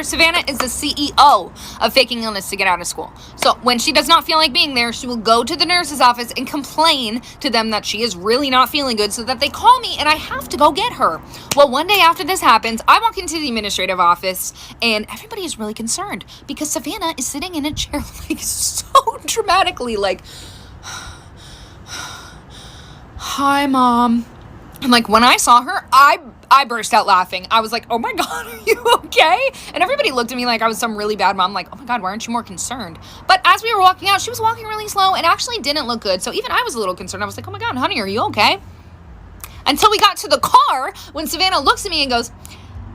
Savannah is the CEO of faking illness to get out of school. So when she does not feel like being there, she will go to the nurse's office and complain to them that she is really not feeling good so that they call me and I have to go get her. Well, one day after this happens, I walk into the administrative office and everybody is really concerned because Savannah is sitting in a chair like so dramatically like, "Hi, Mom." And like when I saw her, I burst out laughing. I was like, "Oh my God, are you okay?" And everybody looked at me like I was some really bad mom. Like, "Oh my God, why aren't you more concerned?" But as we were walking out, she was walking really slow and actually didn't look good. So even I was a little concerned. I was like, "Oh my God, honey, are you okay?" Until we got to the car when Savannah looks at me and goes,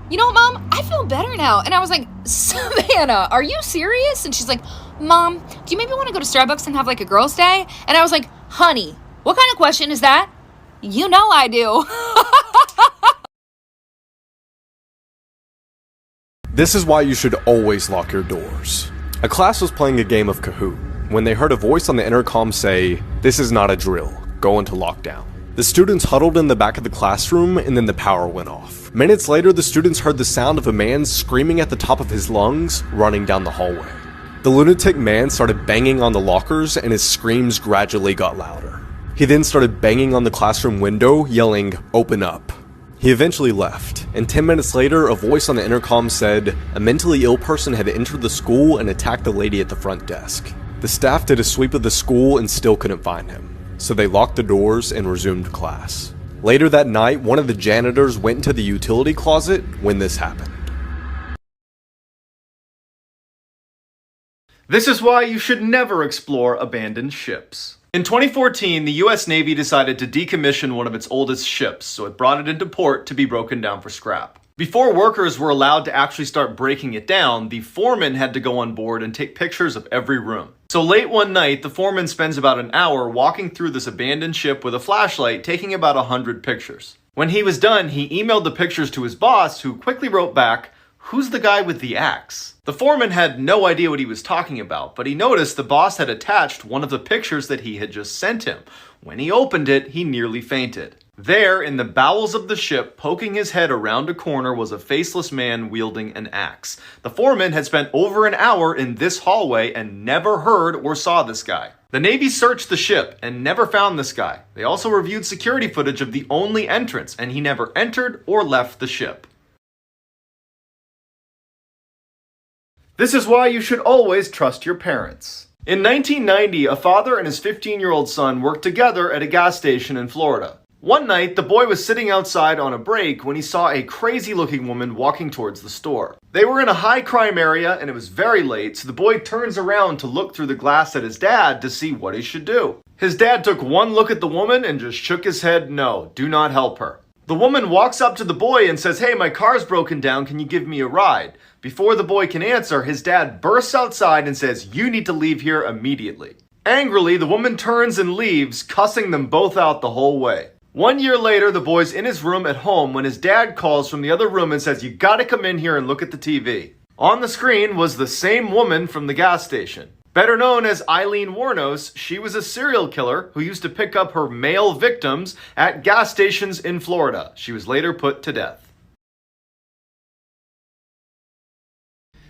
"You know what, Mom? I feel better now." And I was like, "Savannah, are you serious?" And she's like, "Mom, do you maybe want to go to Starbucks and have like a girls' day?" And I was like, "Honey, what kind of question is that? You know I do." This is why you should always lock your doors. A class was playing a game of Kahoot when they heard a voice on the intercom say, "This is not a drill, go into lockdown." The students huddled in the back of the classroom and then the power went off. Minutes later, the students heard the sound of a man screaming at the top of his lungs, running down the hallway. The lunatic man started banging on the lockers and his screams gradually got louder. He then started banging on the classroom window, yelling, "Open up." He eventually left, and 10 minutes later, a voice on the intercom said a mentally ill person had entered the school and attacked the lady at the front desk. The staff did a sweep of the school and still couldn't find him, so they locked the doors and resumed class. Later that night, one of the janitors went into the utility closet when this happened. This is why you should never explore abandoned ships. In 2014, the US Navy decided to decommission one of its oldest ships, so it brought it into port to be broken down for scrap. Before workers were allowed to actually start breaking it down, the foreman had to go on board and take pictures of every room. So late one night, the foreman spends about an hour walking through this abandoned ship with a flashlight, taking about 100 pictures. When he was done, he emailed the pictures to his boss, who quickly wrote back, "Who's the guy with the axe?" The foreman had no idea what he was talking about, but he noticed the boss had attached one of the pictures that he had just sent him. When he opened it, he nearly fainted. There, in the bowels of the ship, poking his head around a corner, was a faceless man wielding an axe. The foreman had spent over an hour in this hallway and never heard or saw this guy. The Navy searched the ship and never found this guy. They also reviewed security footage of the only entrance, and he never entered or left the ship. This is why you should always trust your parents. In 1990, a father and his 15-year-old son worked together at a gas station in Florida. One night, the boy was sitting outside on a break when he saw a crazy-looking woman walking towards the store. They were in a high-crime area and it was very late, so the boy turns around to look through the glass at his dad to see what he should do. His dad took one look at the woman and just shook his head, "No, do not help her." The woman walks up to the boy and says, "Hey, my car's broken down, can you give me a ride?" Before the boy can answer, his dad bursts outside and says, "You need to leave here immediately." Angrily, the woman turns and leaves, cussing them both out the whole way. 1 year later, the boy's in his room at home when his dad calls from the other room and says, "You gotta come in here and look at the TV." On the screen was the same woman from the gas station. Better known as Eileen Wuornos, she was a serial killer who used to pick up her male victims at gas stations in Florida. She was later put to death.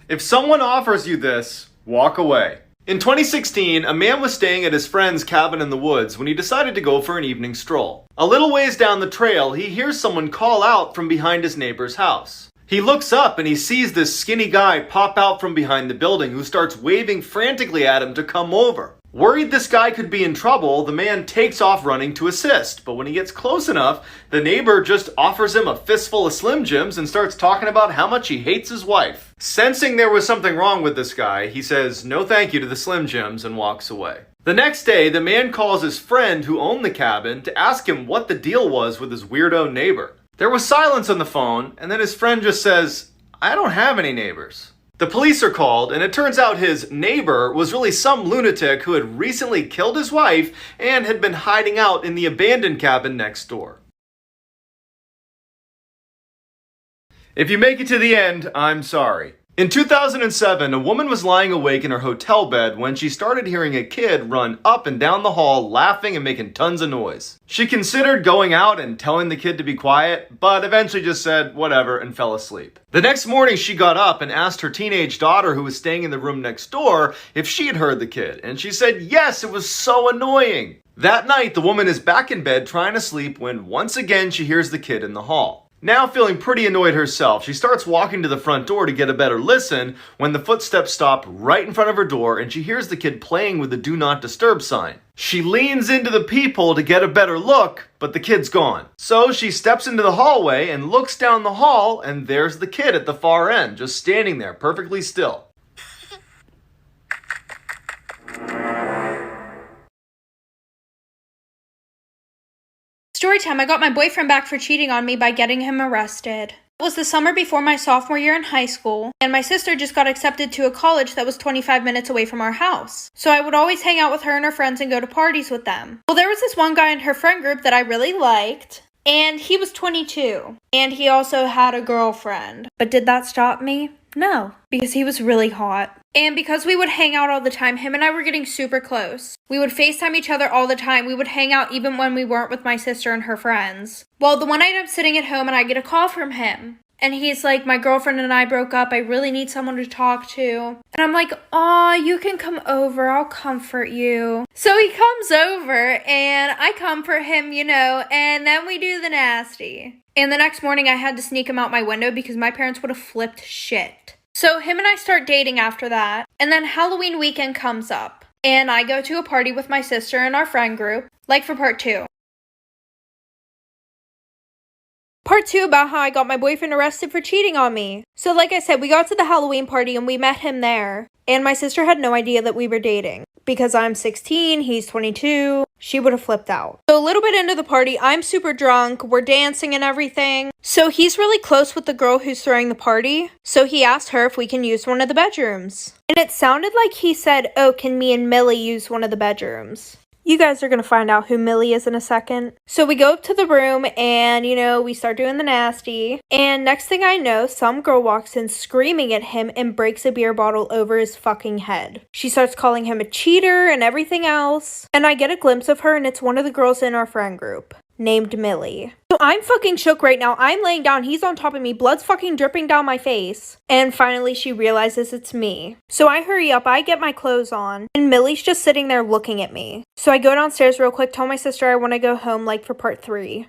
If someone offers you this, walk away. In 2016, a man was staying at his friend's cabin in the woods when he decided to go for an evening stroll. A little ways down the trail, he hears someone call out from behind his neighbor's house. He looks up and he sees this skinny guy pop out from behind the building who starts waving frantically at him to come over. Worried this guy could be in trouble, the man takes off running to assist, but when he gets close enough, the neighbor just offers him a fistful of Slim Jims and starts talking about how much he hates his wife. Sensing there was something wrong with this guy, he says no thank you to the Slim Jims and walks away. The next day, the man calls his friend who owned the cabin to ask him what the deal was with his weirdo neighbor. There was silence on the phone, and then his friend just says, "I don't have any neighbors." The police are called, and it turns out his neighbor was really some lunatic who had recently killed his wife and had been hiding out in the abandoned cabin next door. If you make it to the end, I'm sorry. In 2007, a woman was lying awake in her hotel bed when she started hearing a kid run up and down the hall laughing and making tons of noise. She considered going out and telling the kid to be quiet, but eventually just said whatever and fell asleep. The next morning she got up and asked her teenage daughter who was staying in the room next door if she had heard the kid, and she said yes, it was so annoying. That night, the woman is back in bed trying to sleep when once again she hears the kid in the hall. Now feeling pretty annoyed herself, she starts walking to the front door to get a better listen when the footsteps stop right in front of her door and she hears the kid playing with the do not disturb sign. She leans into the peephole to get a better look, but the kid's gone. So she steps into the hallway and looks down the hall, and there's the kid at the far end, just standing there perfectly still. Storytime, I got my boyfriend back for cheating on me by getting him arrested. It was the summer before my sophomore year in high school, and my sister just got accepted to a college that was 25 minutes away from our house. So I would always hang out with her and her friends and go to parties with them. Well, there was this one guy in her friend group that I really liked, and he was 22. And he also had a girlfriend. But did that stop me? No, because he was really hot. And because we would hang out all the time, him and I were getting super close. We would FaceTime each other all the time. We would hang out even when we weren't with my sister and her friends. Well, the one night I'm sitting at home and I get a call from him. And he's like, my girlfriend and I broke up. I really need someone to talk to. And I'm like, aw, you can come over. I'll comfort you. So he comes over and I comfort him, and then we do the nasty. And the next morning I had to sneak him out my window because my parents would have flipped shit. So him and I start dating after that. And then Halloween weekend comes up. And I go to a party with my sister and our friend group, like for part 2. Part 2 about how I got my boyfriend arrested for cheating on me. So like I said, we got to the Halloween party and we met him there. And my sister had no idea that we were dating. Because I'm 16, he's 22, she would have flipped out. So a little bit into the party, I'm super drunk, we're dancing and everything. So he's really close with the girl who's throwing the party. So he asked her if we can use one of the bedrooms. And it sounded like he said, oh, can me and Millie use one of the bedrooms? You guys are going to find out who Millie is in a second. So we go up to the room and, we start doing the nasty. And next thing I know, some girl walks in screaming at him and breaks a beer bottle over his fucking head. She starts calling him a cheater and everything else. And I get a glimpse of her and it's one of the girls in our friend group, named Millie. So I'm fucking shook right now. I'm laying down, he's on top of me, blood's fucking dripping down my face. And finally she realizes it's me. So I hurry up, I get my clothes on, and Millie's just sitting there looking at me. So I go downstairs real quick, tell my sister I want to go home like for part 3.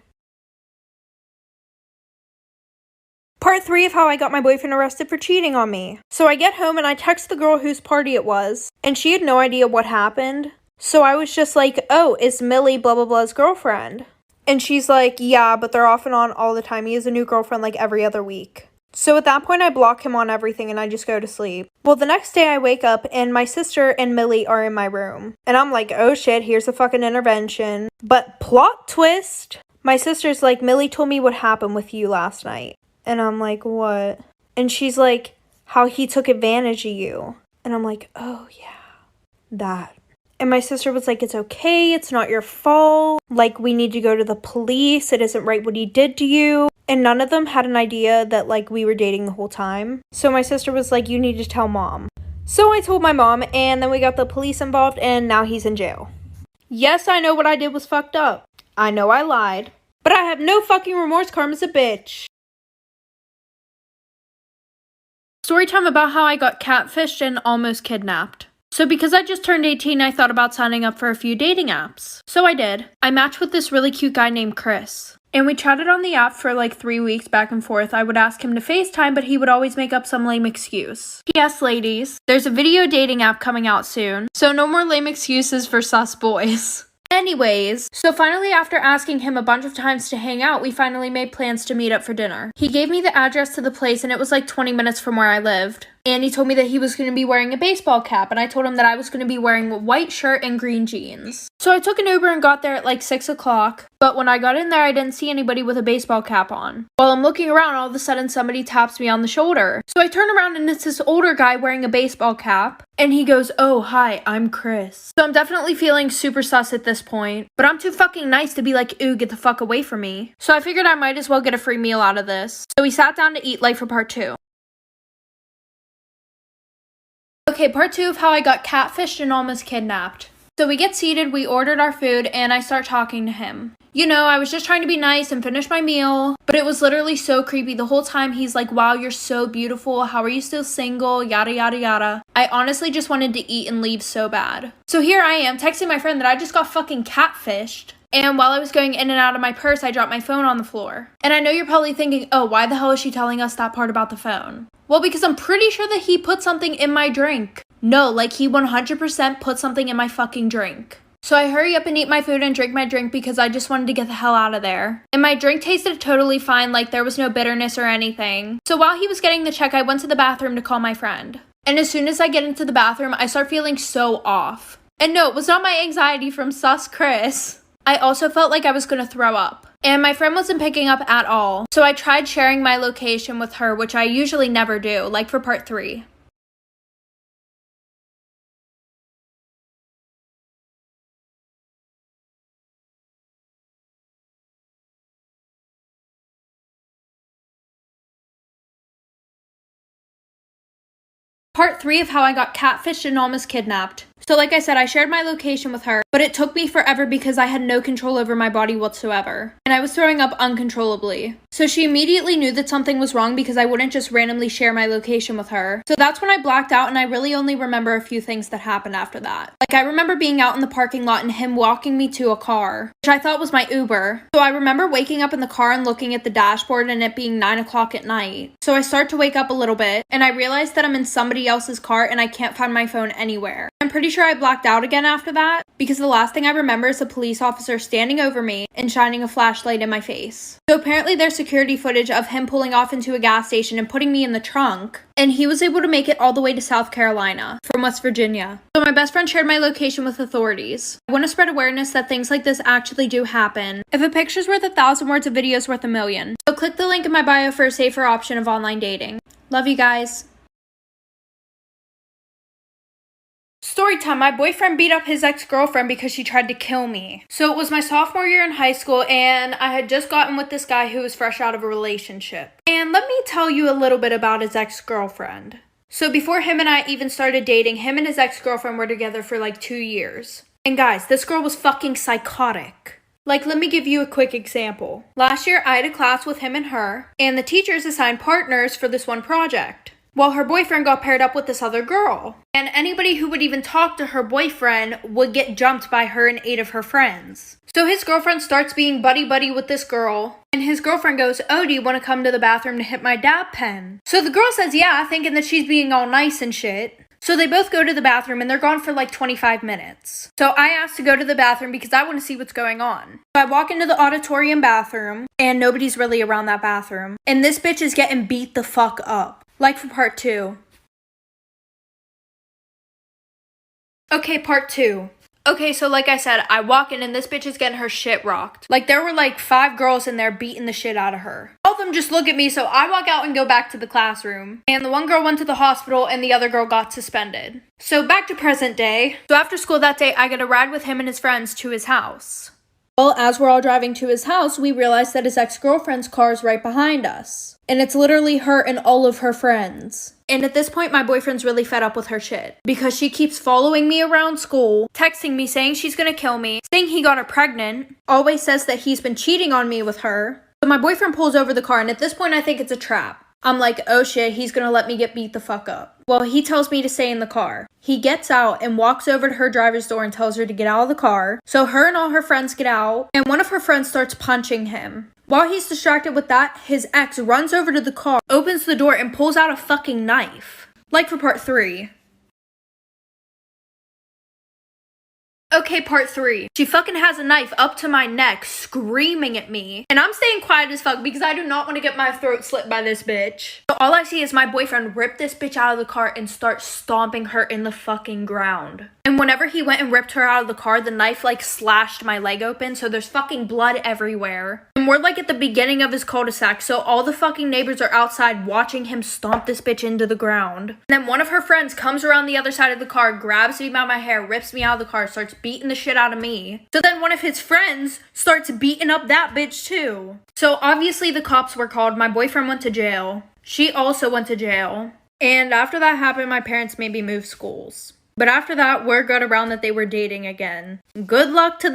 Part 3 of how I got my boyfriend arrested for cheating on me. So I get home and I text the girl whose party it was, and she had no idea what happened. So I was just like, oh, is Millie blah blah blah's girlfriend? And she's like, yeah, but they're off and on all the time. He has a new girlfriend like every other week. So at that point, I block him on everything and I just go to sleep. Well, the next day I wake up and my sister and Millie are in my room. And I'm like, oh shit, here's a fucking intervention. But plot twist, my sister's like, Millie told me what happened with you last night. And I'm like, what? And she's like, how he took advantage of you. And I'm like, oh yeah, that. And my sister was like, it's okay, it's not your fault. Like, we need to go to the police. It isn't right what he did to you. And none of them had an idea that, like, we were dating the whole time. So my sister was like, you need to tell mom. So I told my mom, and then we got the police involved, and now he's in jail. Yes, I know what I did was fucked up. I know I lied. But I have no fucking remorse. Karma's a bitch. Storytime about how I got catfished and almost kidnapped. So because I just turned 18, I thought about signing up for a few dating apps. So I did. I matched with this really cute guy named Chris. And we chatted on the app for like 3 weeks back and forth. I would ask him to FaceTime, but he would always make up some lame excuse. P.S. ladies, there's a video dating app coming out soon. So no more lame excuses for sus boys. Anyways, so finally after asking him a bunch of times to hang out, we finally made plans to meet up for dinner. He gave me the address to the place and it was like 20 minutes from where I lived. And he told me that he was going to be wearing a baseball cap, and I told him that I was going to be wearing a white shirt and green jeans. So I took an Uber and got there at like 6 o'clock, but when I got in there, I didn't see anybody with a baseball cap on. While I'm looking around, all of a sudden somebody taps me on the shoulder. So I turn around and it's this older guy wearing a baseball cap, and he goes, oh, hi, I'm Chris. So I'm definitely feeling super sus at this point, but I'm too fucking nice to be like, ooh, get the fuck away from me. So I figured I might as well get a free meal out of this. So we sat down to eat like for part 2. Okay, part 2 of how I got catfished and almost kidnapped. So we get seated, we ordered our food, and I start talking to him. You know, I was just trying to be nice and finish my meal, but it was literally so creepy. The whole time he's like, wow, you're so beautiful. How are you still single? Yada, yada, yada. I honestly just wanted to eat and leave so bad. So here I am texting my friend that I just got fucking catfished. And while I was going in and out of my purse, I dropped my phone on the floor. And I know you're probably thinking, oh, why the hell is she telling us that part about the phone? Well, because I'm pretty sure that he put something in my drink. No, like he 100% put something in my fucking drink. So I hurry up and eat my food and drink my drink because I just wanted to get the hell out of there. And my drink tasted totally fine, like there was no bitterness or anything. So while he was getting the check, I went to the bathroom to call my friend. And as soon as I get into the bathroom, I start feeling so off. And no, it was not my anxiety from sus Chris. I also felt like I was gonna throw up. And my friend wasn't picking up at all. So I tried sharing my location with her, which I usually never do, like for part 3. Part 3 of how I got catfished and almost kidnapped. So like I said, I shared my location with her, but it took me forever because I had no control over my body whatsoever. And I was throwing up uncontrollably. So she immediately knew that something was wrong because I wouldn't just randomly share my location with her. So that's when I blacked out and I really only remember a few things that happened after that. Like I remember being out in the parking lot and him walking me to a car, which I thought was my Uber. So I remember waking up in the car and looking at the dashboard and it being 9 o'clock at night. So I start to wake up a little bit and I realize that I'm in somebody else's car and I can't find my phone anywhere. I'm pretty sure I blacked out again after that because the last thing I remember is a police officer standing over me and shining a flashlight in my face. So apparently there's security footage of him pulling off into a gas station and putting me in the trunk, and he was able to make it all the way to South Carolina from West Virginia. So my best friend shared my location with authorities. I want to spread awareness that things like this actually do happen. If a picture's worth 1,000 words, a video's worth 1,000,000. So click the link in my bio for a safer option of online dating. Love you guys. Storytime, my boyfriend beat up his ex-girlfriend because she tried to kill me. So it was my sophomore year in high school and I had just gotten with this guy who was fresh out of a relationship. And let me tell you a little bit about his ex-girlfriend. So before him and I even started dating, him and his ex-girlfriend were together for like 2 years. And guys, this girl was fucking psychotic. Like, let me give you a quick example. Last year, I had a class with him and her, and the teachers assigned partners for this one project. Well, her boyfriend got paired up with this other girl. And anybody who would even talk to her boyfriend would get jumped by her and 8 of her friends. So his girlfriend starts being buddy-buddy with this girl. And his girlfriend goes, oh, do you want to come to the bathroom to hit my dab pen? So the girl says, yeah, thinking that she's being all nice and shit. So they both go to the bathroom and they're gone for like 25 minutes. So I asked to go to the bathroom because I want to see what's going on. So I walk into the auditorium bathroom and nobody's really around that bathroom. And this bitch is getting beat the fuck up. Like for part 2. Okay, part 2. Okay, so like I said, I walk in and this bitch is getting her shit rocked. Like there were like 5 girls in there beating the shit out of her. All of them just look at me, so I walk out and go back to the classroom. And the one girl went to the hospital and the other girl got suspended. So back to present day. So after school that day, I get a ride with him and his friends to his house. Well, as we're all driving to his house, we realize that his ex-girlfriend's car is right behind us. And it's literally her and all of her friends. And at this point, my boyfriend's really fed up with her shit. Because she keeps following me around school, texting me saying she's gonna kill me, saying he got her pregnant, always says that he's been cheating on me with her. So my boyfriend pulls over the car, and at this point, I think it's a trap. I'm like, oh shit, he's gonna let me get beat the fuck up. Well, he tells me to stay in the car. He gets out and walks over to her driver's door and tells her to get out of the car. So her and all her friends get out, and one of her friends starts punching him. While he's distracted with that, his ex runs over to the car, opens the door, and pulls out a fucking knife. Like for part 3. Okay, part 3. She fucking has a knife up to my neck, screaming at me. And I'm staying quiet as fuck because I do not want to get my throat slit by this bitch. So all I see is my boyfriend rip this bitch out of the car and start stomping her in the fucking ground. And whenever he went and ripped her out of the car, the knife like slashed my leg open, so there's fucking blood everywhere. And we're like at the beginning of his cul-de-sac, so all the fucking neighbors are outside watching him stomp this bitch into the ground. And then one of her friends comes around the other side of the car, grabs me by my hair, rips me out of the car, starts beating the shit out of me. So then one of his friends starts beating up that bitch too. So obviously the cops were called. My boyfriend went to jail. She also went to jail. And after that happened, my parents made me move schools. But after that, word got around that they were dating again. Good luck to